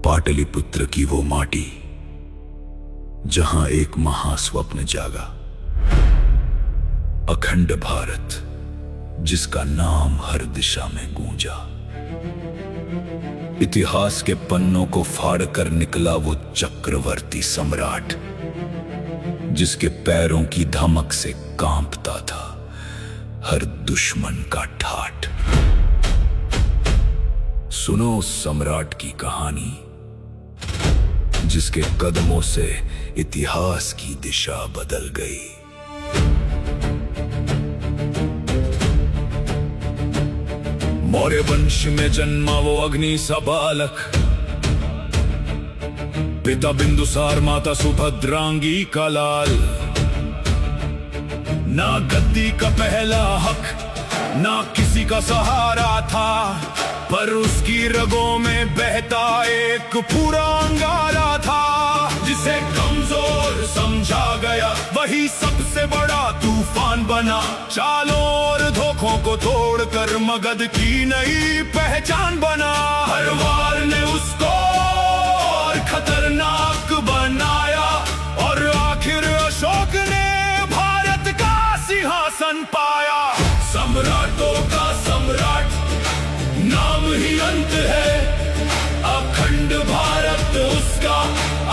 पाटलिपुत्र की वो माटी जहां एक महास्वप्न जागा, अखंड भारत जिसका नाम हर दिशा में गूंजा। इतिहास के पन्नों को फाड़कर निकला वो चक्रवर्ती सम्राट, जिसके पैरों की धमक से कांपता था हर दुश्मन का ठाठ। सुनो उस सम्राट की कहानी, जिसके कदमों से इतिहास की दिशा बदल गई। मौर्य वंश में जन्मा वो अग्नि सा बालक, पिता बिंदुसार माता सुभद्रांगी का लाल। ना गद्दी का पहला हक, ना किसी का सहारा था, पर उसकी रगों में बहता एक पूरा अंगारा था। जिसे कमजोर समझा गया वही सबसे बड़ा तूफान बना, चालों और धोखों को तोड़कर मगध की नई पहचान बना। हर वार ने उसको और खतरनाक बनाया, और आखिर अशोक ने भारत का सिंहासन पाया। सम्राटों का सम्राट नाम ही अंत है, अखंड भारत उसका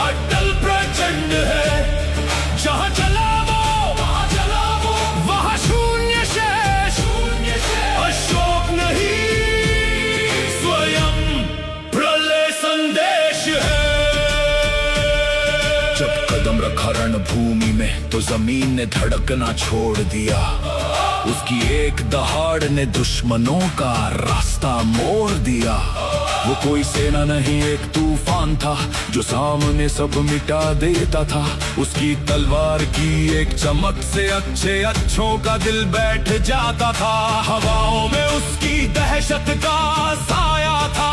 अटल प्रचंड है। जहां चला वो वहां शून्य शेष, अशोक नहीं स्वयं प्रलय संदेश है। जब कदम रखा रणभूमि में तो जमीन ने धड़कना छोड़ दिया, उसकी एक दहाड़ ने दुश्मनों का रास्ता मोड़ दिया। वो कोई सेना नहीं एक तूफान था, जो सामने सब मिटा देता था। उसकी तलवार की एक चमक से अच्छों का दिल बैठ जाता था। हवाओं में उसकी दहशत का साया था।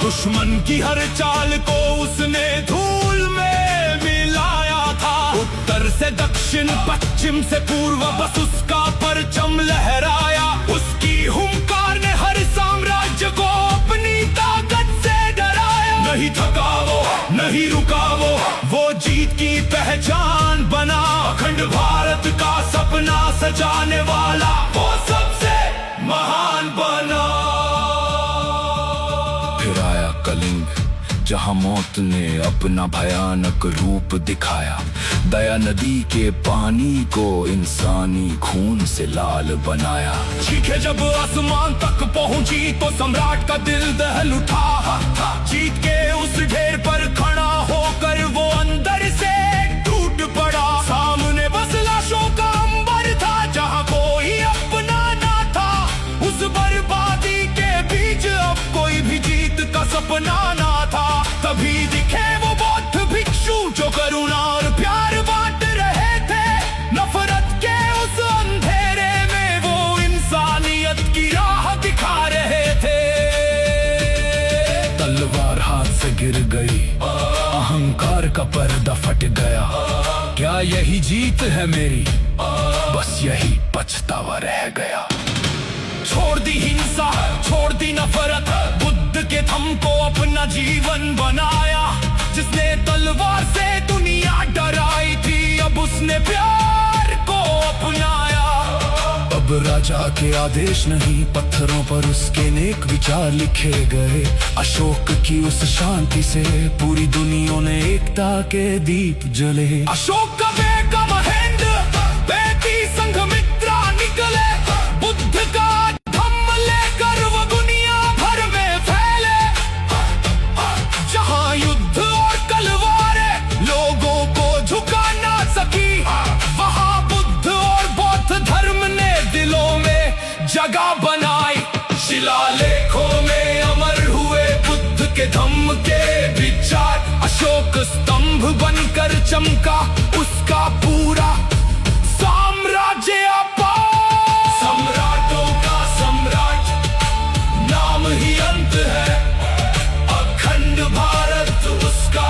दुश्मन की हर चाल को उसने धूल में मिलाया था। उत्तर से दक्षिण, पश्चिम से पूर्व, बस उसका परचम लहराया। उसकी हुंकार ने हर साम्राज्य को अपनी ताकत से डराया। नहीं थका वो, नहीं रुका वो जीत की पहचान बना। अखंड भारत का सपना सजाने वाला वो सबसे महान बना। फिर आया कलिंग, जहां मौत ने अपना भयानक रूप दिखाया। दया नदी के पानी को इंसानी खून से लाल बनाया। चीखें जब आसमान तक पहुंची तो सम्राट का दिल दहल उठा। जीत के उस ढेर पर खड़ा होकर वो अंदर से टूट पड़ा। सामने बस लाशों का अंबर था, जहां कोई अपना ना था। उस बर्बादी के बीच अब कोई भी जीत का सपना ना था। तभी दिखे वो बौद्ध भिक्षु, जो करुणा और प्यार बांट रहे थे। नफरत के उस अंधेरे में वो इंसानियत की राह दिखा रहे थे। तलवार हाथ से गिर गई, अहंकार का पर्दा फट गया। क्या यही जीत है मेरी? बस यही पछतावा रह गया। छोड़ दी हिंसा, छोड़ दी नफरत, बुद्ध के थम को अपना जीवन बनाया। जिसने तलवार से दुनिया डराई थी, अब उसने प्यार को अपनाया। अब राजा के आदेश नहीं, पत्थरों पर उसके नेक विचार लिखे गए। अशोक की उस शांति से पूरी दुनिया ने एकता के दीप जले। अशोक का बेटा महेंद्र, बेटी संघमित्रा निकले। बुद्ध का धम्म लेकर वो दुनिया भर में फैले। जहां युद्ध और तलवारें लोगों को झुका ना सकी, वहां बुद्ध और बौद्ध धर्म ने दिलों में जगह बनाई। शिलालेखों में अमर हुए बुद्ध के धम्म के विचार। अशोक स्तंभ बनकर चमका उसका पूरा साम्राज्य अपार। सम्राटों का सम्राट नाम ही अंत है, अखंड भारत उसका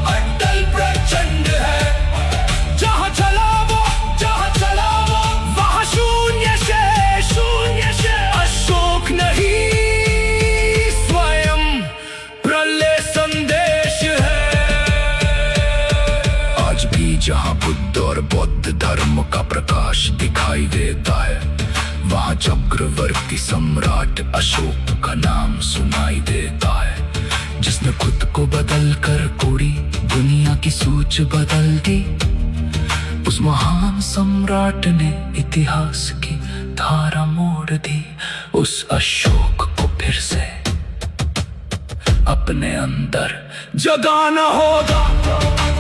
अटल प्रचंड है। जहां चला वो वहां शून्य शेष, अशोक नहीं स्वयं प्रलय वहाँ चक्रवर्ती सम्राट अशोक का नाम सुनाई देता है, जिसने खुद को बदल कर पूरी दुनिया की सोच बदल दी। उस महान सम्राट ने इतिहास की धारा मोड़ दी। उस अशोक को फिर से अपने अंदर जगाना होगा।